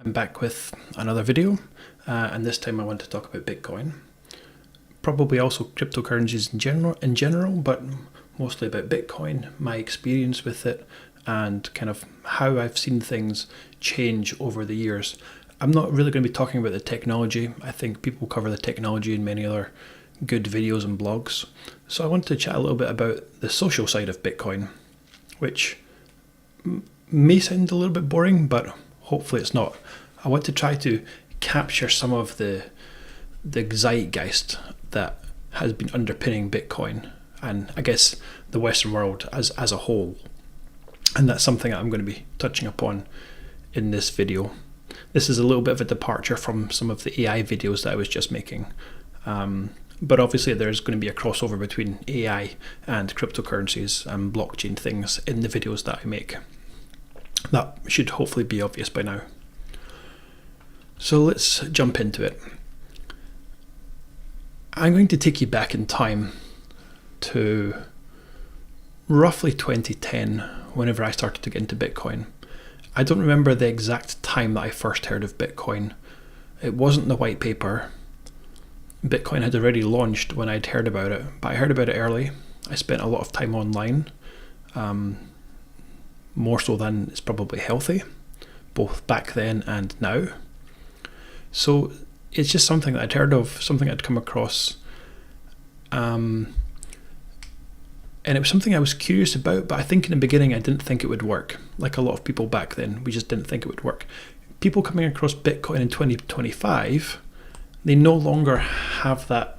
I'm back with another video, and this time I want to talk about Bitcoin. Probably also cryptocurrencies in general, but mostly about Bitcoin, my experience with it, and kind of how I've seen things change over the years. I'm not really going to be talking about the technology. I think people cover the technology in many other good videos and blogs. So I want to chat a little bit about the social side of Bitcoin, which may sound a little bit boring, but hopefully it's not. I want to try to capture some of the zeitgeist that has been underpinning Bitcoin and I guess the Western world as a whole. And that's something that I'm going to be touching upon in this video. This is a little bit of a departure from some of the AI videos that I was just making. But obviously there's going to be a crossover between AI and cryptocurrencies and blockchain things in the videos that I make. That should hopefully be obvious by now. So let's jump into it. I'm going to take you back in time to roughly 2010, whenever I started to get into Bitcoin. I don't remember the exact time that I first heard of Bitcoin. It wasn't the white paper. Bitcoin had already launched when I'd heard about it, but I heard about it early. I spent a lot of time online, more so than is probably healthy, both back then and now. So it's just something that I'd heard of, something I'd come across, and it was something I was curious about, but I think in the beginning I didn't think it would work. Like a lot of people back then, we just didn't think it would work. People coming across Bitcoin in 2025, they no longer have that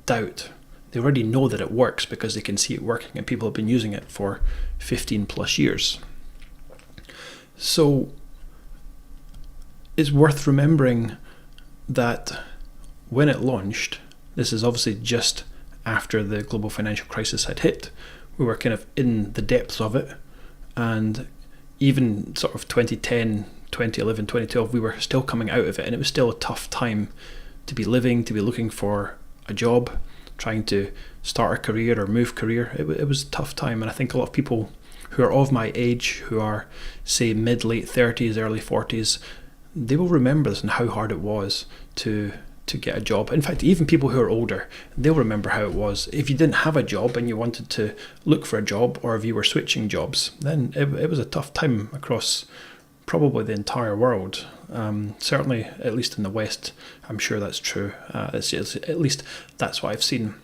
doubt. They already know that it works because they can see it working and people have been using it for 15 plus years. So it's worth remembering that when it launched, this is obviously just after the global financial crisis had hit, we were kind of in the depths of it, and even sort of 2010, 2011, 2012, we were still coming out of it, and it was still a tough time to be living, to be looking for a job, trying to start a career or move career. It was a tough time, and I think a lot of people who are of my age, who are say mid-late 30s, early 40s, they will remember this and how hard it was to get a job. In fact, even people who are older, they'll remember how it was. If you didn't have a job and you wanted to look for a job, or if you were switching jobs, then it was a tough time across probably the entire world. Certainly, at least in the West, I'm sure that's true. It's at least that's what I've seen.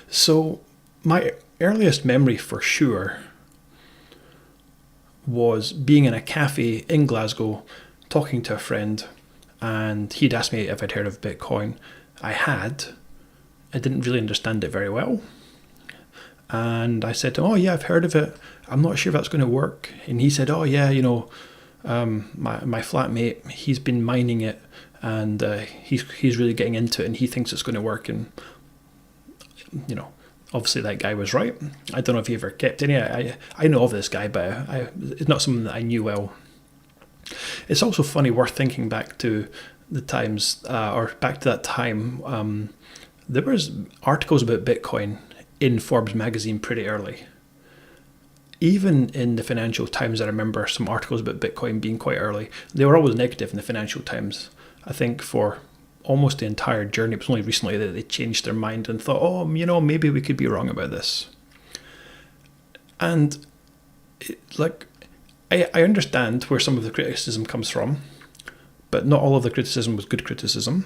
So my earliest memory for sure was being in a cafe in Glasgow, talking to a friend, and he'd asked me if I'd heard of Bitcoin. I had. I didn't really understand it very well. And I said to him, "Oh yeah, I've heard of it. I'm not sure if that's going to work." And he said, "Oh yeah, my flatmate, he's been mining it, and he's really getting into it, and he thinks it's going to work." And obviously that guy was right. I don't know if he ever kept any. I know of this guy, but it's not something that I knew well. It's also funny, worth thinking back to the times, or back to that time. There was articles about Bitcoin in Forbes magazine pretty early. Even in the Financial Times, I remember some articles about Bitcoin being quite early. They were always negative in the Financial Times. I think for almost the entire journey, it was only recently that they changed their mind and thought, oh, maybe we could be wrong about this. And I understand where some of the criticism comes from, but not all of the criticism was good criticism.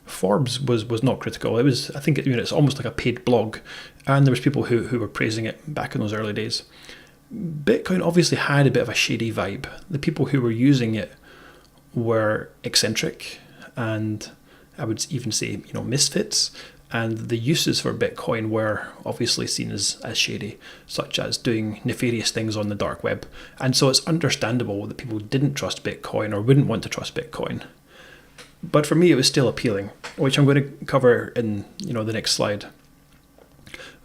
Forbes was not critical. It was, I think, it's almost like a paid blog, and there was people who were praising it back in those early days. Bitcoin obviously had a bit of a shady vibe. The people who were using it were eccentric, and I would even say, misfits. And the uses for Bitcoin were obviously seen as shady, such as doing nefarious things on the dark web. And so it's understandable that people didn't trust Bitcoin or wouldn't want to trust Bitcoin. But for me, it was still appealing, which I'm going to cover in the next slide.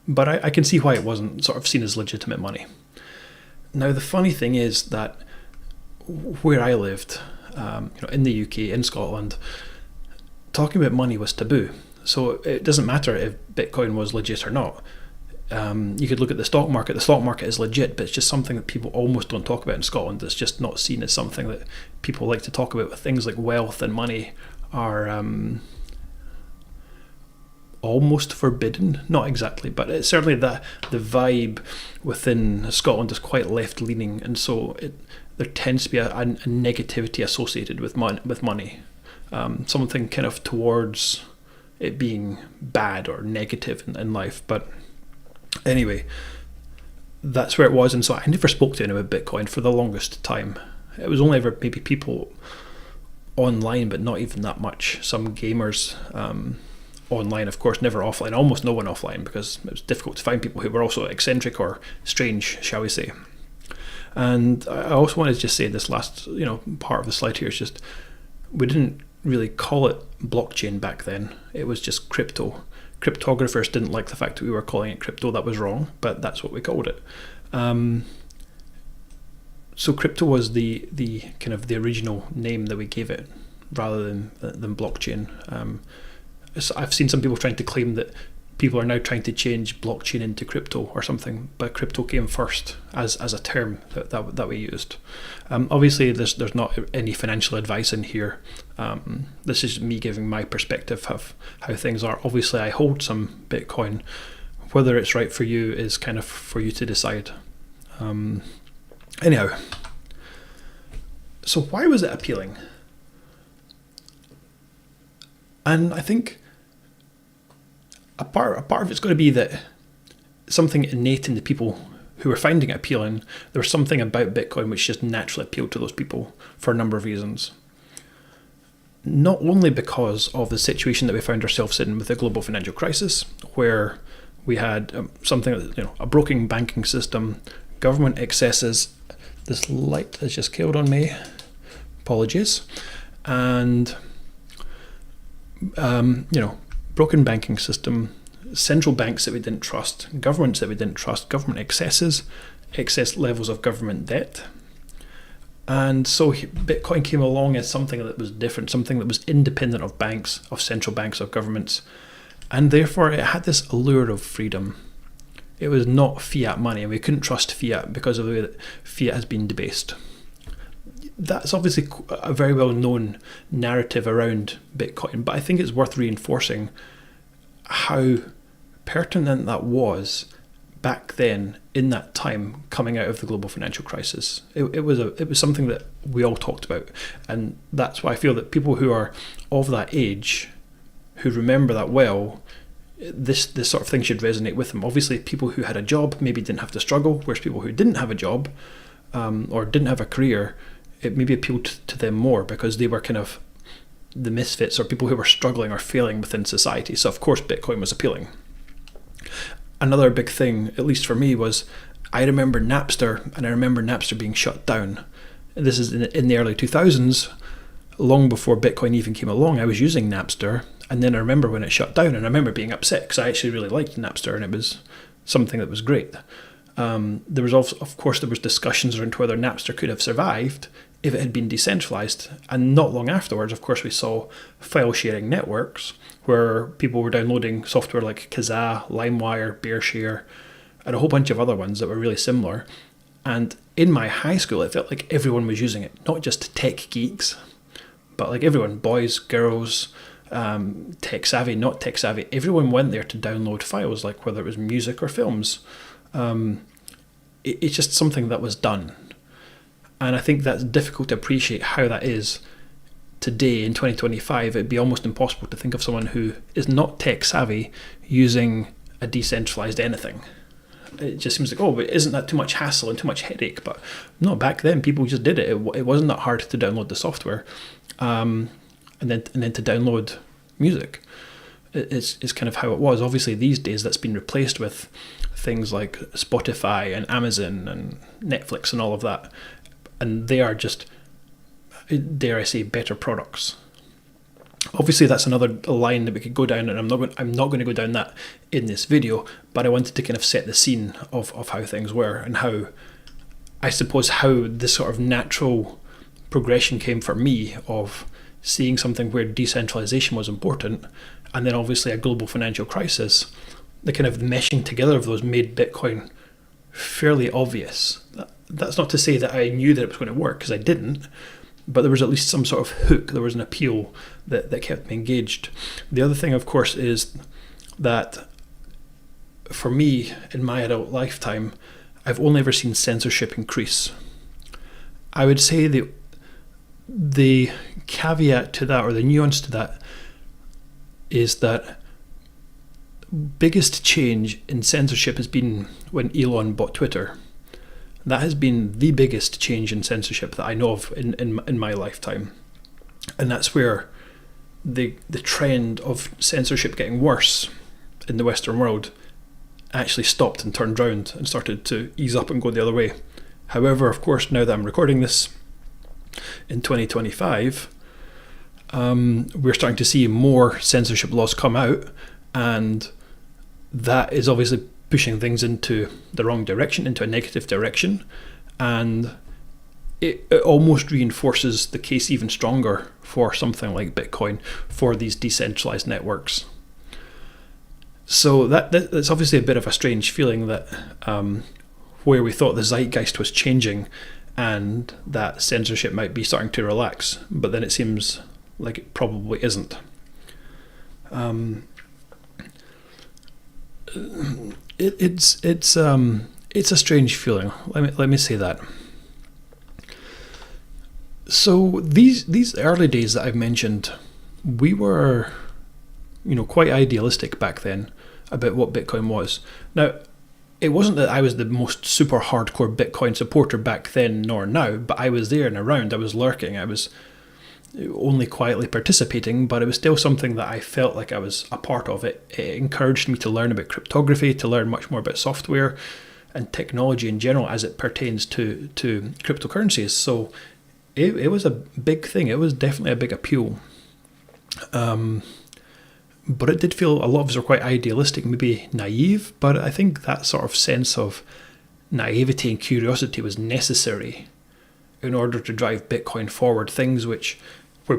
But I can see why it wasn't sort of seen as legitimate money. Now, the funny thing is that where I lived, in the UK, in Scotland, talking about money was taboo. So it doesn't matter if Bitcoin was legit or not. You could look at the stock market. The stock market is legit, but it's just something that people almost don't talk about in Scotland. It's just not seen as something that people like to talk about. With things like wealth and money are almost forbidden. Not exactly, but it's certainly the vibe within Scotland is quite left-leaning, and so there tends to be a negativity associated with money. Something kind of towards it being bad or negative in life. But anyway, that's where it was, and so I never spoke to anyone about Bitcoin for the longest time. It was only ever maybe people online, but not even that much. Some gamers online, of course, never offline, almost no one offline, because it was difficult to find people who were also eccentric or strange, shall we say. And I also wanted to just say this last, part of the slide here is just, we didn't really call it blockchain back then. It was just crypto. Cryptographers didn't like the fact that we were calling it crypto. That was wrong, but that's what we called it. So crypto was the kind of the original name that we gave it, rather than blockchain. So I've seen some people trying to claim that people are now trying to change blockchain into crypto or something, but crypto came first as a term that we used. Obviously, there's not any financial advice in here. This is me giving my perspective of how things are. Obviously, I hold some Bitcoin. Whether it's right for you is kind of for you to decide. Anyhow, so why was it appealing? And I think a part of it's got to be that something innate in the people who were finding it appealing. There was something about Bitcoin which just naturally appealed to those people for a number of reasons. Not only because of the situation that we found ourselves in with the global financial crisis, where we had something, a broken banking system, government excesses. This light has just killed on me. Apologies. And broken banking system, central banks that we didn't trust, governments that we didn't trust, government excess levels of government debt. And so Bitcoin came along as something that was different, something that was independent of banks, of central banks, of governments. And therefore it had this allure of freedom. It was not fiat money, and we couldn't trust fiat because of the way that fiat has been debased. That's obviously a very well-known narrative around Bitcoin, but I think it's worth reinforcing how pertinent that was back then in that time coming out of the global financial crisis. It was something that we all talked about, and that's why I feel that people who are of that age, who remember that well, this sort of thing should resonate with them. Obviously, people who had a job maybe didn't have to struggle, whereas people who didn't have a job or didn't have a career, it maybe appealed to them more because they were kind of the misfits or people who were struggling or failing within society. So of course Bitcoin was appealing. Another big thing, at least for me, was I remember Napster, and I remember Napster being shut down. This is in the early 2000s, long before Bitcoin even came along. I was using Napster, and then I remember when it shut down, and I remember being upset because I actually really liked Napster, and it was something that was great. There was also, of course, there was discussions around whether Napster could have survived if it had been decentralized. And not long afterwards, of course, we saw file sharing networks where people were downloading software like Kazaa, LimeWire, BearShare, and a whole bunch of other ones that were really similar. And in my high school, it felt like everyone was using it, not just tech geeks, but like everyone, boys, girls, tech savvy, not tech savvy. Everyone went there to download files, like whether it was music or films. It's just something that was done. And I think that's difficult to appreciate how that is today in 2025. It'd be almost impossible to think of someone who is not tech savvy using a decentralized anything. It just seems like, oh, but isn't that too much hassle and too much headache? But no, back then people just did it. It wasn't that hard to download the software, and then to download music. It's kind of how it was. Obviously, these days that's been replaced with things like Spotify and Amazon and Netflix and all of that. And they are just, dare I say, better products. Obviously, that's another line that we could go down, and I'm not going to go down that in this video. But I wanted to kind of set the scene of how things were, and how, I suppose, how this sort of natural progression came for me of seeing something where decentralization was important, and then obviously a global financial crisis the kind of meshing together of those made Bitcoin fairly obvious. That's not to say that I knew that it was going to work, because I didn't, but there was at least some sort of hook, there was an appeal that kept me engaged. The other thing, of course, is that for me, in my adult lifetime, I've only ever seen censorship increase. I would say the caveat to that, or the nuance to that, is that biggest change in censorship has been when Elon bought Twitter. That has been the biggest change in censorship that I know of in my lifetime. And that's where the trend of censorship getting worse in the Western world actually stopped and turned round and started to ease up and go the other way. However, of course, now that I'm recording this in 2025, we're starting to see more censorship laws come out, and that is obviously pushing things into the wrong direction, into a negative direction, and it almost reinforces the case even stronger for something like Bitcoin, for these decentralized networks. So that's obviously a bit of a strange feeling, that where we thought the zeitgeist was changing and that censorship might be starting to relax, but then it seems like it probably isn't. It's a strange feeling. Let me say that. So these early days that I've mentioned, we were, quite idealistic back then about what Bitcoin was. Now, it wasn't that I was the most super hardcore Bitcoin supporter back then nor now, but I was there and around. I was lurking. I was only quietly participating, but it was still something that I felt like I was a part of. It encouraged me to learn about cryptography, to learn much more about software and technology in general as it pertains to cryptocurrencies. So it was a big thing. It was definitely a big appeal. But it did feel a lot of us were quite idealistic, maybe naive, but I think that sort of sense of naivety and curiosity was necessary in order to drive Bitcoin forward. Things where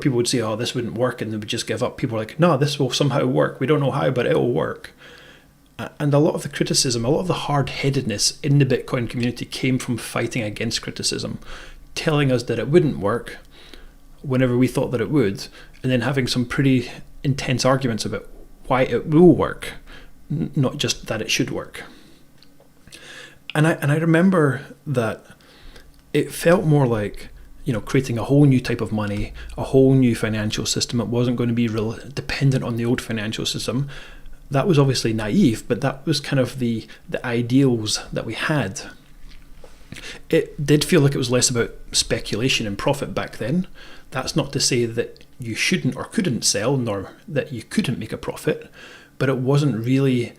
people would say, oh, this wouldn't work, and they would just give up. People were like, no, this will somehow work. We don't know how, but it'll work. And a lot of the criticism, a lot of the hard-headedness in the Bitcoin community came from fighting against criticism, telling us that it wouldn't work whenever we thought that it would, and then having some pretty intense arguments about why it will work, not just that it should work. And I remember that it felt more like, creating a whole new type of money, a whole new financial system. It wasn't going to be dependent on the old financial system. That was obviously naive, but that was kind of the ideals that we had. It did feel like it was less about speculation and profit back then. That's not to say that you shouldn't or couldn't sell, nor that you couldn't make a profit, but it wasn't really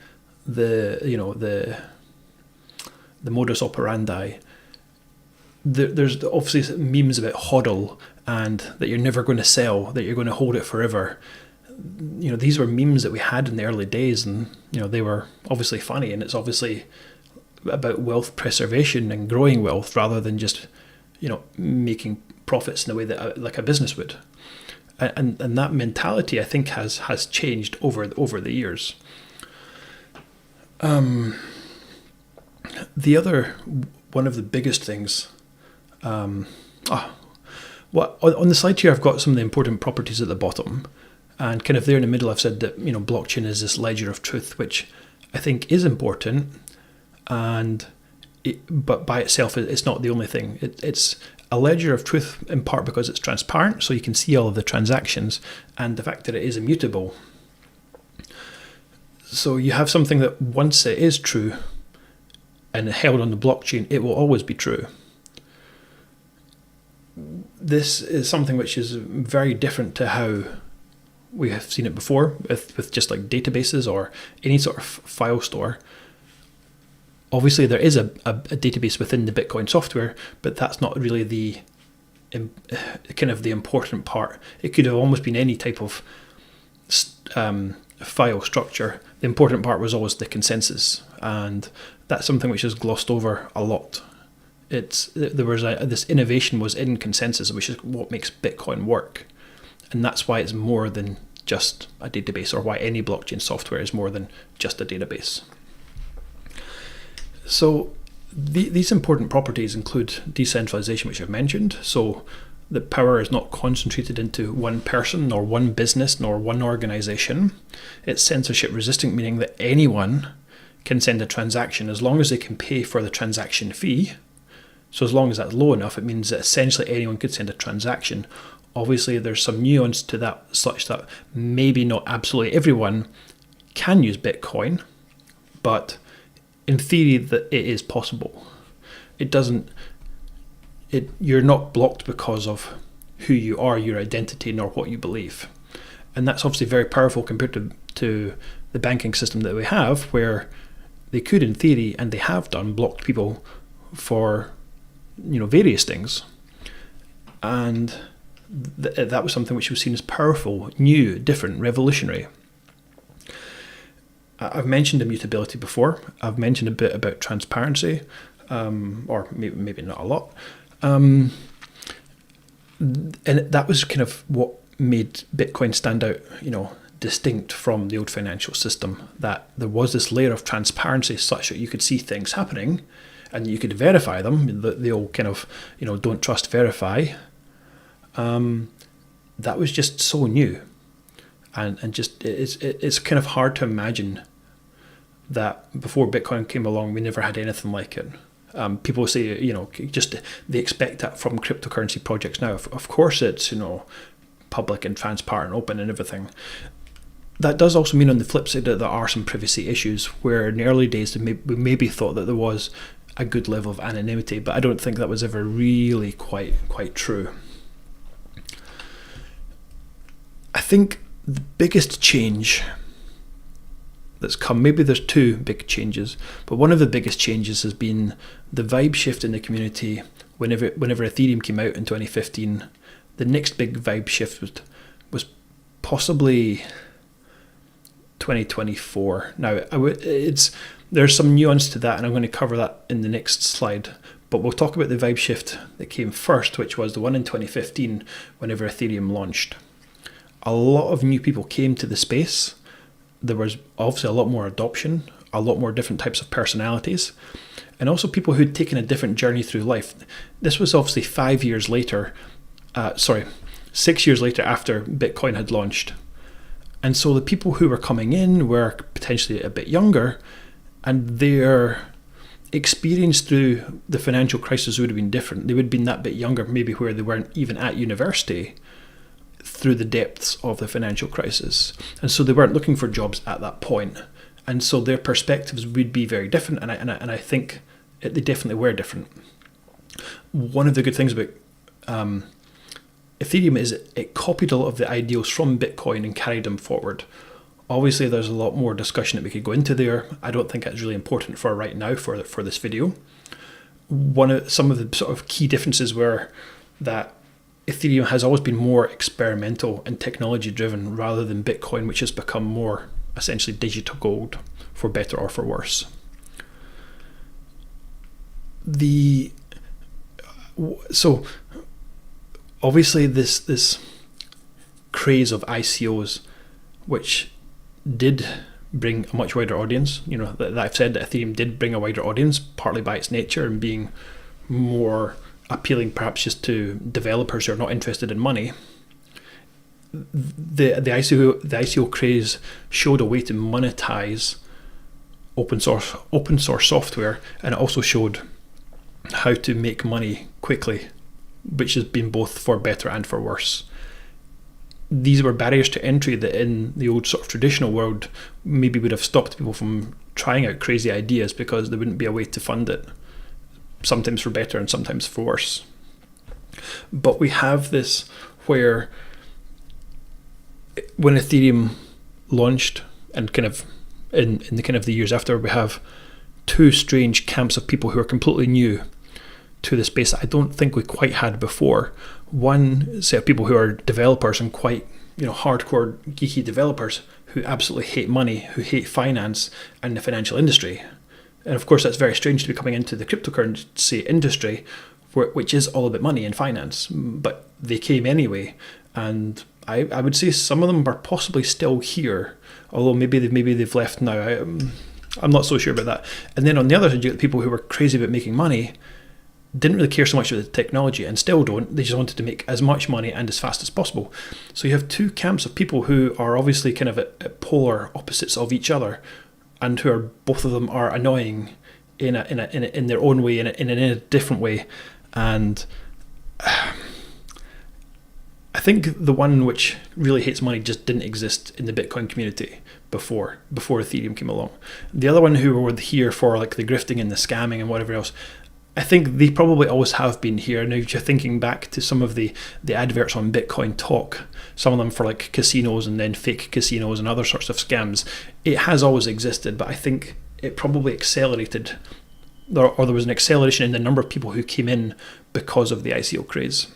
the modus operandi. There's obviously memes about hodl and that you're never going to sell, that you're going to hold it forever. These were memes that we had in the early days, and they were obviously funny, and it's obviously about wealth preservation and growing wealth rather than just making profits in a way that like a business would. And that mentality, I think, has changed over the years. The other one of the biggest things. On the slide here, I've got some of the important properties at the bottom, and kind of there in the middle, I've said that blockchain is this ledger of truth, which I think is important, but by itself, it's not the only thing. It's a ledger of truth in part because it's transparent, so you can see all of the transactions, and the fact that it is immutable. So you have something that once it is true and held on the blockchain, it will always be true. This is something which is very different to how we have seen it before with just like databases or any sort of file store. Obviously, there is a database within the Bitcoin software, but that's not really the important part. It could have almost been any type of file structure. The important part was always the consensus, and that's something which is glossed over a lot. This innovation was in consensus, which is what makes Bitcoin work, and that's why it's more than just a database, or why any blockchain software is more than just a database. So these important properties include decentralization, which I've mentioned. So the power is not concentrated into one person, nor one business, nor one organization. It's censorship resistant, meaning that anyone can send a transaction as long as they can pay for the transaction fee. So as long as that's low enough, it means that essentially anyone could send a transaction. Obviously, there's some nuance to that, such that maybe not absolutely everyone can use Bitcoin, but in theory that it is possible. You're not blocked because of who you are, your identity, nor what you believe. And that's obviously very powerful compared to the banking system that we have, where they could, in theory, and they have done, blocked people for various things. And that was something which was seen as powerful, new, different, revolutionary. I've mentioned immutability before. I've mentioned a bit about transparency, or maybe not a lot. And that was kind of what made Bitcoin stand out, distinct from the old financial system, that there was this layer of transparency such that you could see things happening and you could verify them. The old kind of, don't trust, verify. That was just so new. And just it's kind of hard to imagine that before Bitcoin came along, we never had anything like it. People say, just they expect that from cryptocurrency projects now. Of course, it's public and transparent, open, and everything. That does also mean on the flip side that there are some privacy issues, where in the early days we maybe thought that there was a good level of anonymity, but I don't think that was ever really quite true. I think the biggest change that's come, maybe there's two big changes, but one of the biggest changes has been the vibe shift in the community. Whenever Ethereum came out in 2015, the next big vibe shift was possibly 2024. Now, there's some nuance to that, and I'm going to cover that in the next slide. But we'll talk about the vibe shift that came first, which was the one in 2015, whenever Ethereum launched. A lot of new people came to the space. There was obviously a lot more adoption, a lot more different types of personalities, and also people who'd taken a different journey through life. This was obviously 6 years later after Bitcoin had launched. And so the people who were coming in were potentially a bit younger, and their experience through the financial crisis would have been different. They would have been that bit younger, maybe where they weren't even at university, through the depths of the financial crisis. And so they weren't looking for jobs at that point. And so their perspectives would be very different. And I think they definitely were different. One of the good things about Ethereum is it copied a lot of the ideals from Bitcoin and carried them forward. Obviously, there's a lot more discussion that we could go into there. I don't think that's really important for right now for this video. Some of the sort of key differences were that Ethereum has always been more experimental and technology driven rather than Bitcoin, which has become more essentially digital gold, for better or for worse. So obviously this craze of ICOs, which did bring a much wider audience, that I've said that Ethereum did bring a wider audience, partly by its nature and being more appealing perhaps just to developers who are not interested in money. The ICO craze showed a way to monetize open source software, and it also showed how to make money quickly, which has been both for better and for worse. These were barriers to entry that in the old sort of traditional world maybe would have stopped people from trying out crazy ideas, because there wouldn't be a way to fund it, sometimes for better and sometimes for worse. But we have this where when Ethereum launched, and kind of in the kind of the years after, we have two strange camps of people who are completely new to the space that I don't think we quite had before. One set of people who are developers, and quite hardcore geeky developers, who absolutely hate money, who hate finance and the financial industry. And of course, that's very strange to be coming into the cryptocurrency industry, which is all about money and finance. But they came anyway, and I would say some of them are possibly still here, although maybe they've left now. I'm not so sure about that. And then on the other side, you get people who were crazy about making money, didn't really care so much about the technology, and still don't. They just wanted to make as much money and as fast as possible. So you have two camps of people who are obviously kind of at polar opposites of each other, and who are, both of them are annoying in their own way, in a different way. And I think the one which really hates money just didn't exist in the Bitcoin community before Ethereum came along. The other one who were here for like the grifting and the scamming and whatever else, I think they probably always have been here. Now, if you're thinking back to some of the adverts on Bitcoin Talk, some of them for like casinos and then fake casinos and other sorts of scams, it has always existed, but I think it probably accelerated, or there was an acceleration in the number of people who came in because of the ICO craze.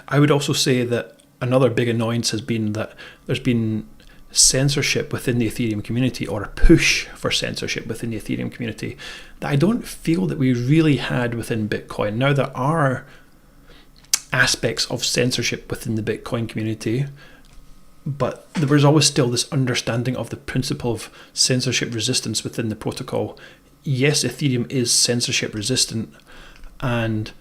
I would also say that another big annoyance has been that there's been censorship within the Ethereum community, or a push for censorship within the Ethereum community, that I don't feel that we really had within Bitcoin. Now, there are aspects of censorship within the Bitcoin community, but there was always still this understanding of the principle of censorship resistance within the protocol. Yes, Ethereum is censorship resistant, and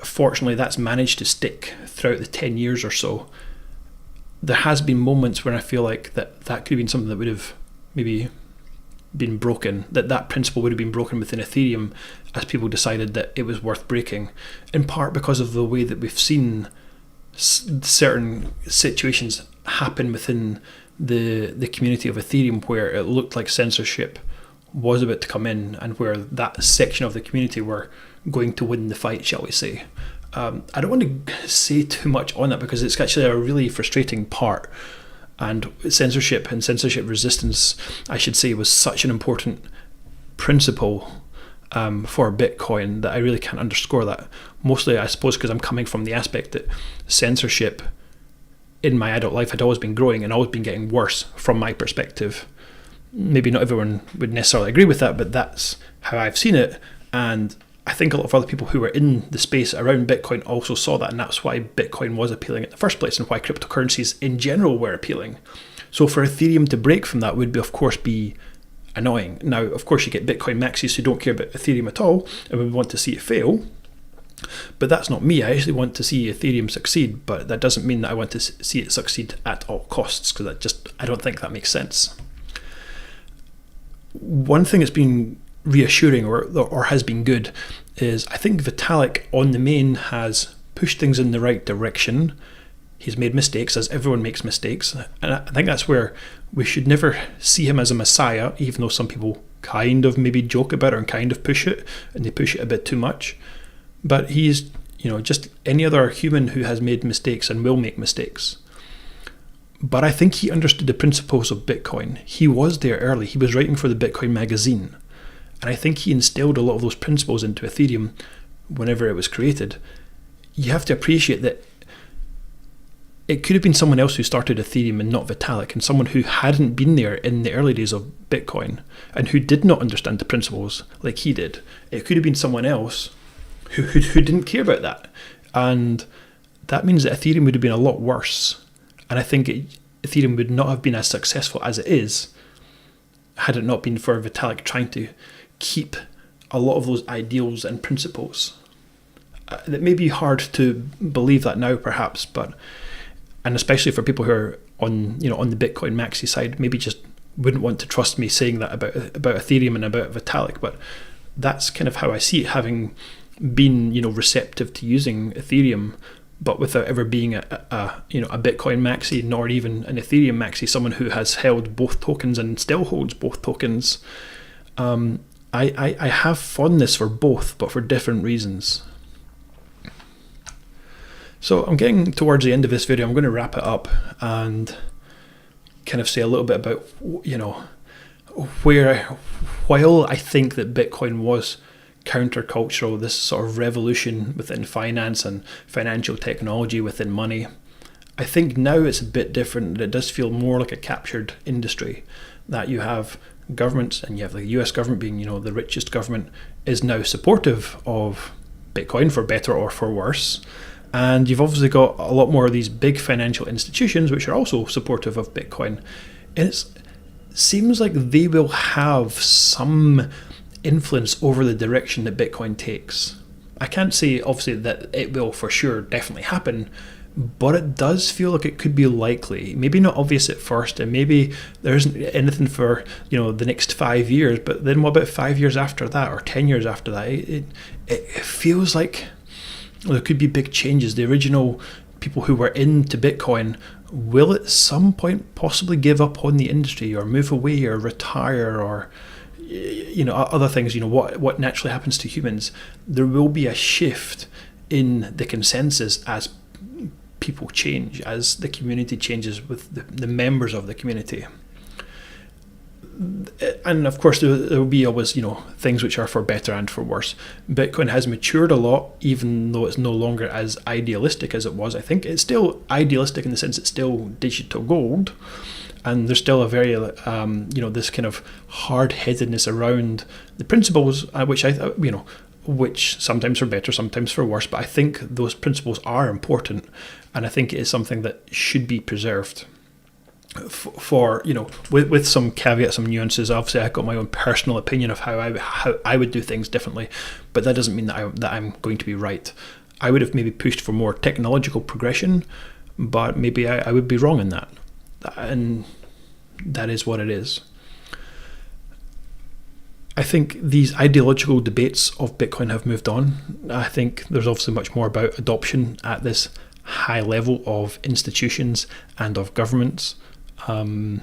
fortunately that's managed to stick throughout the 10 years or so. There has been moments when I feel like that could have been something that would have maybe been broken, that principle would have been broken within Ethereum as people decided that it was worth breaking, in part because of the way that we've seen certain situations happen within the community of Ethereum, where it looked like censorship was about to come in, and where that section of the community were going to win the fight, shall we say. I don't want to say too much on that because it's actually a really frustrating part, and censorship and censorship resistance, I should say, was such an important principle for Bitcoin that I really can't underscore that. Mostly, I suppose, because I'm coming from the aspect that censorship in my adult life had always been growing and always been getting worse from my perspective. Maybe not everyone would necessarily agree with that, but that's how I've seen it, and I think a lot of other people who were in the space around Bitcoin also saw that, and that's why Bitcoin was appealing in the first place, and why cryptocurrencies in general were appealing. So for Ethereum to break from that would, of course, be annoying. Now, of course, you get Bitcoin maxis who don't care about Ethereum at all and would want to see it fail, but that's not me. I actually want to see Ethereum succeed, but that doesn't mean that I want to see it succeed at all costs, because I don't think that makes sense. One thing that's been reassuring or has been good is I think Vitalik on the main has pushed things in the right direction. He's made mistakes, as everyone makes mistakes, and I think that's where we should never see him as a messiah, even though some people kind of maybe joke about it and kind of push it, and they push it a bit too much. But he's, just any other human who has made mistakes and will make mistakes. But I think he understood the principles of Bitcoin. He was there early. He was writing for the Bitcoin magazine. And I think he instilled a lot of those principles into Ethereum whenever it was created. You have to appreciate that it could have been someone else who started Ethereum and not Vitalik, and someone who hadn't been there in the early days of Bitcoin and who did not understand the principles like he did. It could have been someone else who didn't care about that. And that means that Ethereum would have been a lot worse. And I think Ethereum would not have been as successful as it is had it not been for Vitalik trying to keep a lot of those ideals and principles. It may be hard to believe that now, perhaps, and especially for people who are on the Bitcoin maxi side, maybe just wouldn't want to trust me saying that about Ethereum and about Vitalik. But that's kind of how I see it, having been receptive to using Ethereum, but without ever being a Bitcoin maxi, nor even an Ethereum maxi, someone who has held both tokens and still holds both tokens. I have fondness for both, but for different reasons. So I'm getting towards the end of this video. I'm going to wrap it up and kind of say a little bit about, while I think that Bitcoin was countercultural, this sort of revolution within finance and financial technology within money, I think now it's a bit different. It does feel more like a captured industry, that you have governments, and you have the US government being, the richest government, is now supportive of Bitcoin for better or for worse. And you've obviously got a lot more of these big financial institutions which are also supportive of Bitcoin. And it seems like they will have some influence over the direction that Bitcoin takes. I can't say obviously that it will for sure definitely happen, but it does feel like it could be likely. Maybe not obvious at first, and maybe there isn't anything for the next 5 years, but then what about 5 years after that, or 10 years after that? It feels like there could be big changes. The original people who were into Bitcoin will at some point possibly give up on the industry, or move away, or retire, or other things. What naturally happens to humans. There will be a shift in the consensus as people change, as the community changes with the members of the community. And of course there will be always things which are for better and for worse. Bitcoin has matured a lot, even though it's no longer as idealistic as it was. I think it's still idealistic in the sense it's still digital gold, and there's still a very this kind of hard-headedness around the principles, which sometimes for better, sometimes for worse, but I think those principles are important, and I think it is something that should be preserved. With some caveats, some nuances. Obviously, I've got my own personal opinion of how I would do things differently, but that doesn't mean that I'm going to be right. I would have maybe pushed for more technological progression, but maybe I would be wrong in that, and that is what it is. I think these ideological debates of Bitcoin have moved on. I think there's obviously much more about adoption at this high level of institutions and of governments. In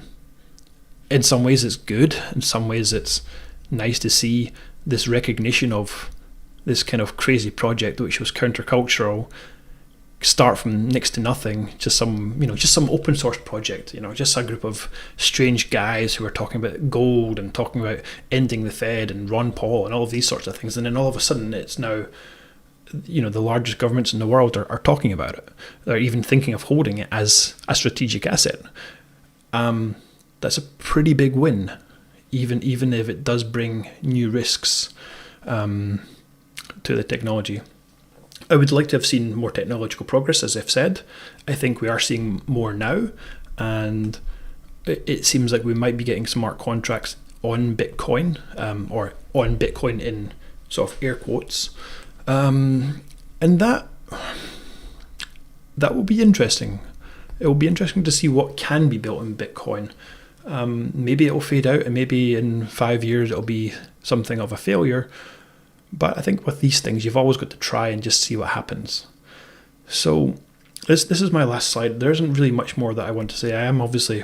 some ways it's good, in some ways it's nice to see this recognition of this kind of crazy project which was countercultural start from next to nothing, just some open source project, just a group of strange guys who are talking about gold and talking about ending the Fed and Ron Paul and all of these sorts of things, and then all of a sudden it's now the largest governments in the world are talking about it. They're even thinking of holding it as a strategic asset. That's a pretty big win, even if it does bring new risks to the technology. I would like to have seen more technological progress, as I've said. I think we are seeing more now, and it seems like we might be getting smart contracts on Bitcoin, or on Bitcoin in sort of air quotes, and that will be interesting. It will be interesting to see what can be built in Bitcoin. Maybe it will fade out, and maybe in 5 years it'll be something of a failure. But I think with these things, you've always got to try and just see what happens. So this is my last slide. There isn't really much more that I want to say. I am obviously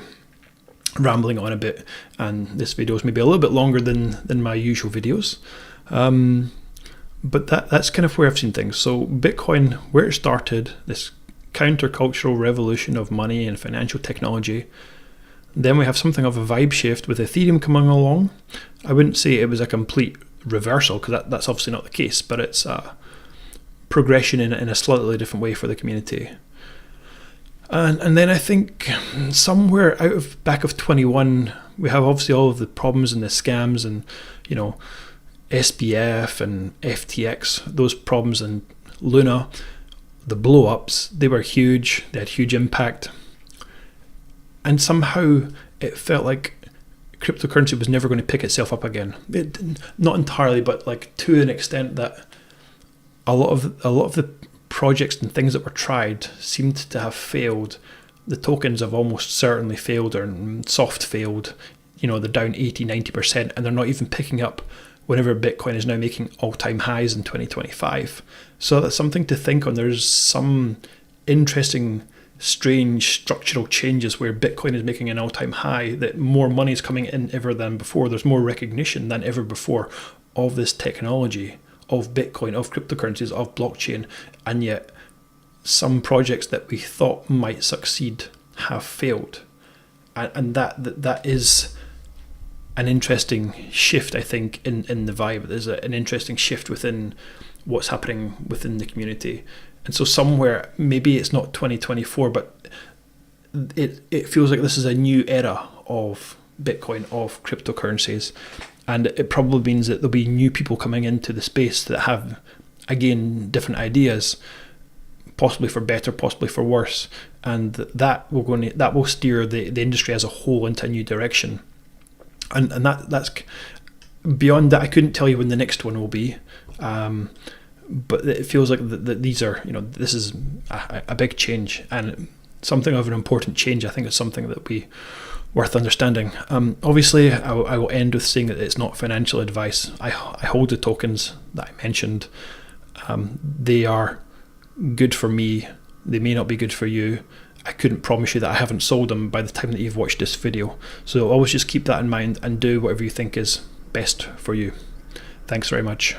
rambling on a bit, and this video is maybe a little bit longer than my usual videos. But that's kind of where I've seen things. So Bitcoin, where it started, this countercultural revolution of money and financial technology. Then we have something of a vibe shift with Ethereum coming along. I wouldn't say it was a complete reversal, because that's obviously not the case, but it's a progression in a slightly different way for the community. And then I think somewhere back of 21, we have obviously all of the problems and the scams and SBF and FTX, those problems, and Luna, the blow-ups. They were huge, they had huge impact, and somehow it felt like cryptocurrency was never going to pick itself up again. Not entirely, but like to an extent that a lot of the projects and things that were tried seemed to have failed. The tokens have almost certainly failed, or soft failed. They're down 80-90%, and they're not even picking up whenever Bitcoin is now making all-time highs in 2025. So that's something to think on. There's some interesting, strange structural changes where Bitcoin is making an all-time high, that more money is coming in ever than before. There's more recognition than ever before of this technology, of Bitcoin, of cryptocurrencies, of blockchain, and yet some projects that we thought might succeed have failed. And that is an interesting shift, I think, in the vibe. There's an interesting shift within what's happening within the community. And so somewhere, maybe it's not 2024, but it feels like this is a new era of Bitcoin, of cryptocurrencies. And it probably means that there'll be new people coming into the space that have, again, different ideas. possibly for better, possibly for worse, and that will steer the industry as a whole into a new direction. And that's beyond that. I couldn't tell you when the next one will be, but it feels like that these are, this is a big change, and something of an important change. I think it's something that we worth understanding. Obviously, I will end with saying that it's not financial advice. I hold the tokens that I mentioned. They are good for me. They may not be good for you. I couldn't promise you that I haven't sold them by the time that you've watched this video. So always just keep that in mind and do whatever you think is best for you. Thanks very much.